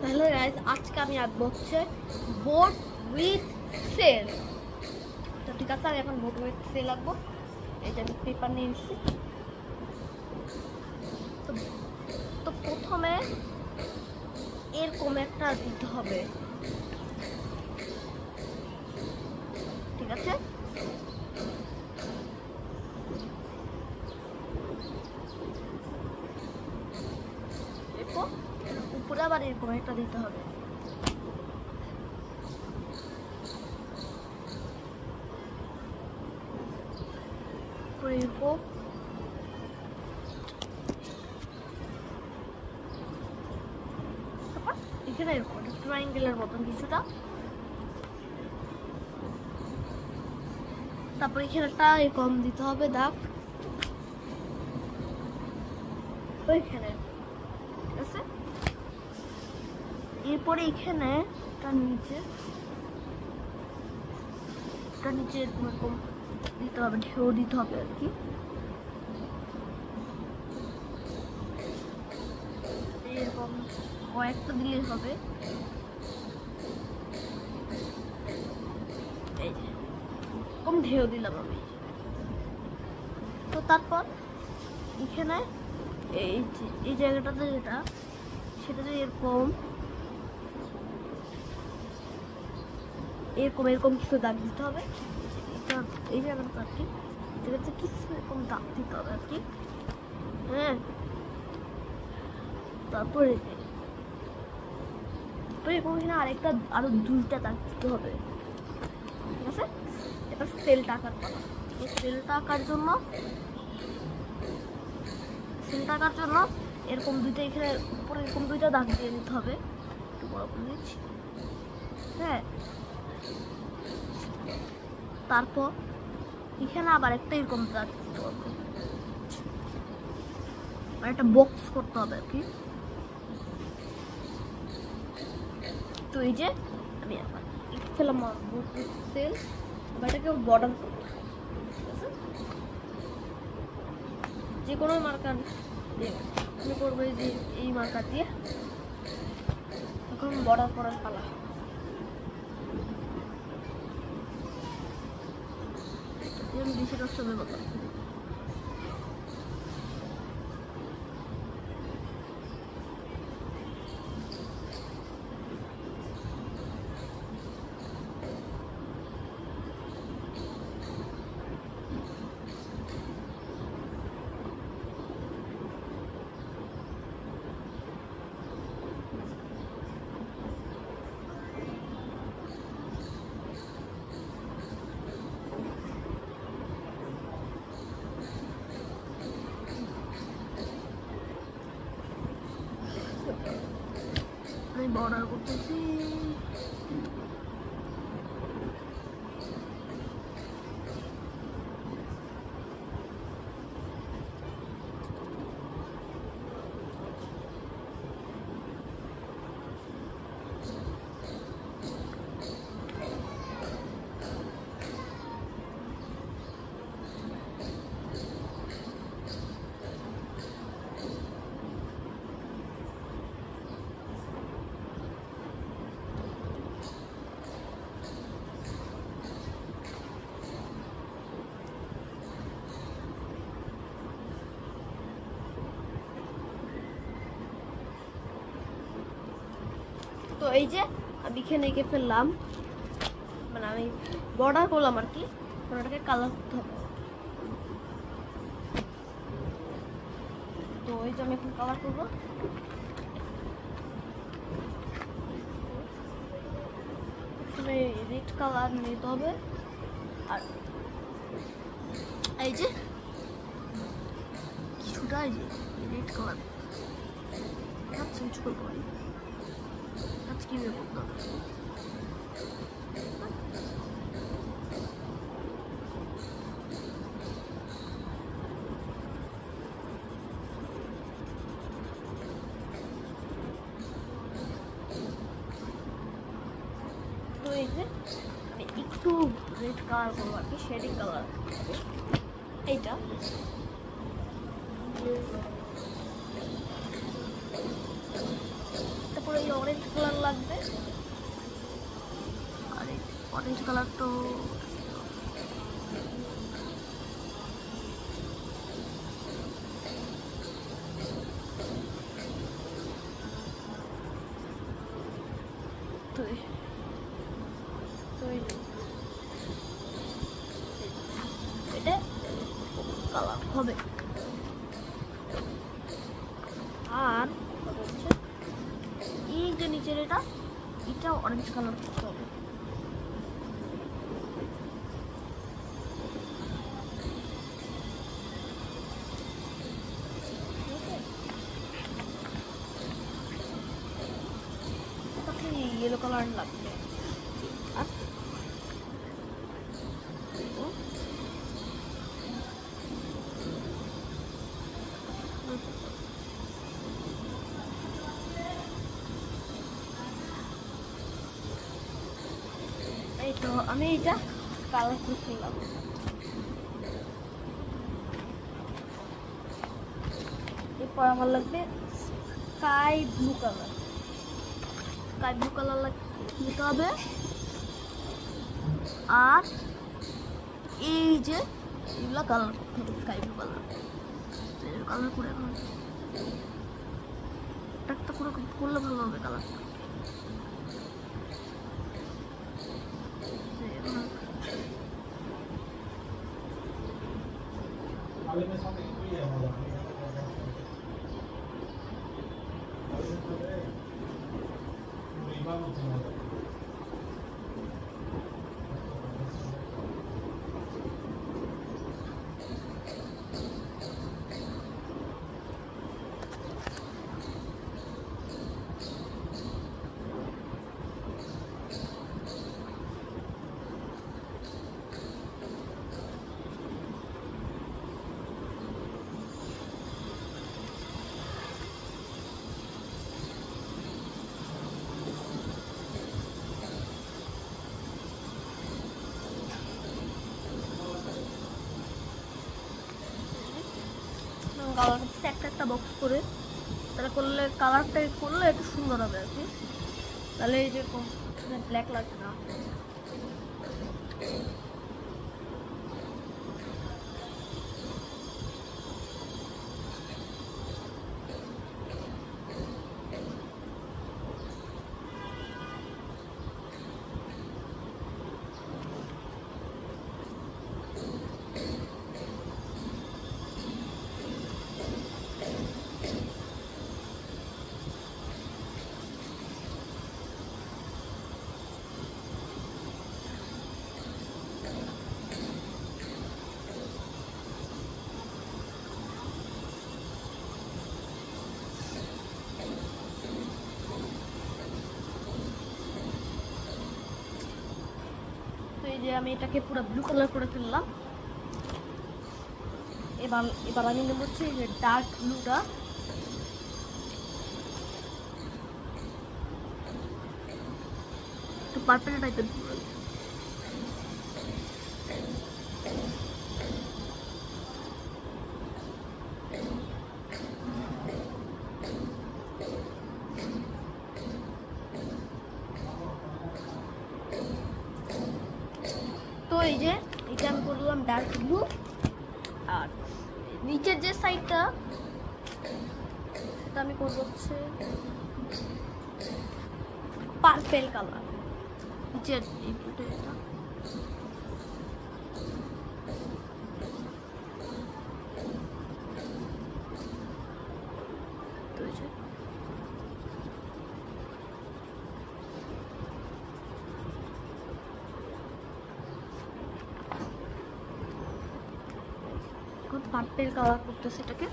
তাহলে গাইস আজকে আমি আঁকবো হচ্ছে বোর্ড উইথ সেল। তো ঠিক আছে, আমি এখন বোর্ড উইথ সেল আঁকবো। এই যে আমি পেপার নিয়ে এসেছি। তো প্রথমে এরকম একটা দিতে হবে, ঠিক আছে? উপরে আবার এরকম একটা দিতে হবে। এরকম এখানে এরকম ট্রায়াঙ্গেলের মতন কিছুটা। তারপর এখানেটা এরকম দিতে হবে দাগ ওইখানে, ঠিক আছে? এরপরে এখানে তার নিচে এরকম দিতে হবে, ঢেউ দিতে হবে আর কি। এরকম কয়েকটা দিলেই হবে। এই যে এরকম ঢেউ দিলাম আমি। তো তারপর এখানে এই জায়গাটাতে সেটাতে এরকম কিছু দাগ দিতে হবে। এই জায়গাটা আর কি কিছু এরকম দাগ দিতে হবে আর কি। হ্যাঁ, তারপরে এখানে আরো দুইটা দাগ দিতে হবে, ঠিক আছে? এবার সেলটা আঁকার পালা। সেলটা আঁকার জন্য এরকম দুইটা এখানে উপরে এরকম দুইটা দাগ দিয়ে দিতে হবে। একটু বড় করে দিচ্ছি। হ্যাঁ, তারপর এখানে আবার একটা এরকম দাগ দিতে হবে, আর একটা বক্স করতে হবে আর কি। তো এই যে আমি আবার ফেলাম সেল, এটাকে বর্ডার করতে হবে, ঠিক আছে? যে কোনো মার্কার দিয়ে আমি করবো, এই মার্কার দিয়ে তখন বর্ডার করার পালা। আমি বেশিটা সময় মতো আমি বর্ডার করতেছি। তো এই যে আমি এখানে এঁকে ফেললাম, মানে আমি বর্ডার করলাম আর কি। ওটাকে কালার করতে হবে। তো এই যে আমি এখন কালার করবো। রেড কালার নিতে হবে। আর এই যে কিছুটা এই যে রেড কালার চেঞ্জ করবো। আজকে করতে হবে। তো এই যে একটু রেড কালার করবো আর কি, শেডিং কালার এইটা। তারপরে এই অরেঞ্জ কালার লাগবে, আর এই অরেঞ্জ কালার তো এটা কালার হবে। আর হচ্ছে এই যে নিচের এটা অরেঞ্জ কালার করতে হবে। ইয়েলো কালার লাগবে। আর এই তো আমি এটা কালার করে ফেললাম। এরপর আমার লাগবে sky blue colour. Sky blue colour নিতে হবে। আর এই যে এগুলো কালার করতে হবে, স্কাই ব্লু কালার। কালার করে এখন একটা পুরো করলে ভালো হবে কালারটা। কালার একটা বক্স করে তাহলে করলে কালারটা করলে একটু সুন্দর হবে আর কি। তাহলে এই যে ব্ল্যাক লাগবে না। যে আমি এটাকে পুরো ব্লু কালার করে ফেললাম। এবার আমি নেব হচ্ছে এই যে ডার্ক ব্লুটা। একটু পার্পল টাইপের তো এই যে এটা আমি করলাম ডার্ক ব্লু। আর নিচের যে সাইডটা সেটা আমি করবো হচ্ছে পার্পল কালার। নিচের এটা পার্পল কালার করতেছে এটাকে।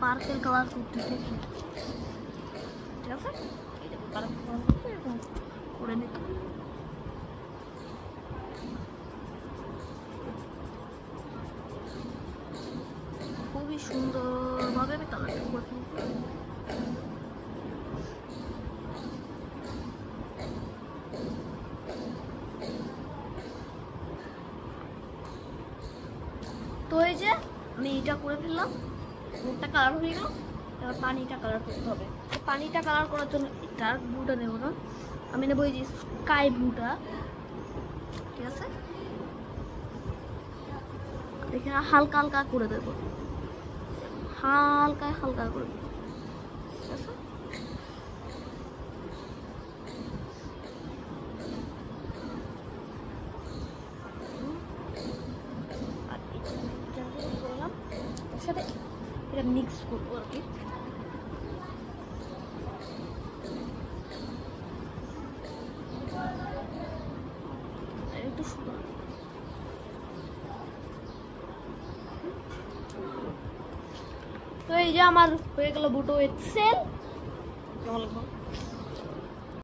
পার্পল কালার করতেছে, ঠিক আছে। এটা পার্পল কালার করতে এরকম করে নিতে খুবই সুন্দরভাবে আমি কালারটা করে ফেলবো। তো এই যে আমি এটা করে ফেললাম, বুটটা কালার হয়ে গেল। এবার পানিটা কালার করতে হবে। পানিটা কালার করার জন্য ডার্ক ব্লুটা নেব না, আমি নেবো এই যে স্কাই ব্লুটা। ঠিক আছে, এখানে হালকা হালকা করে দেবো, হালকা হালকা করে দেবো। ঠিক আছে, আর করলাম তার সাথে এটা মিক্স করবো আর কি। একটু সুন্দর, তো এই যে আমার হয়ে গেল বুটো এক্সেল। কেমন লাগলো?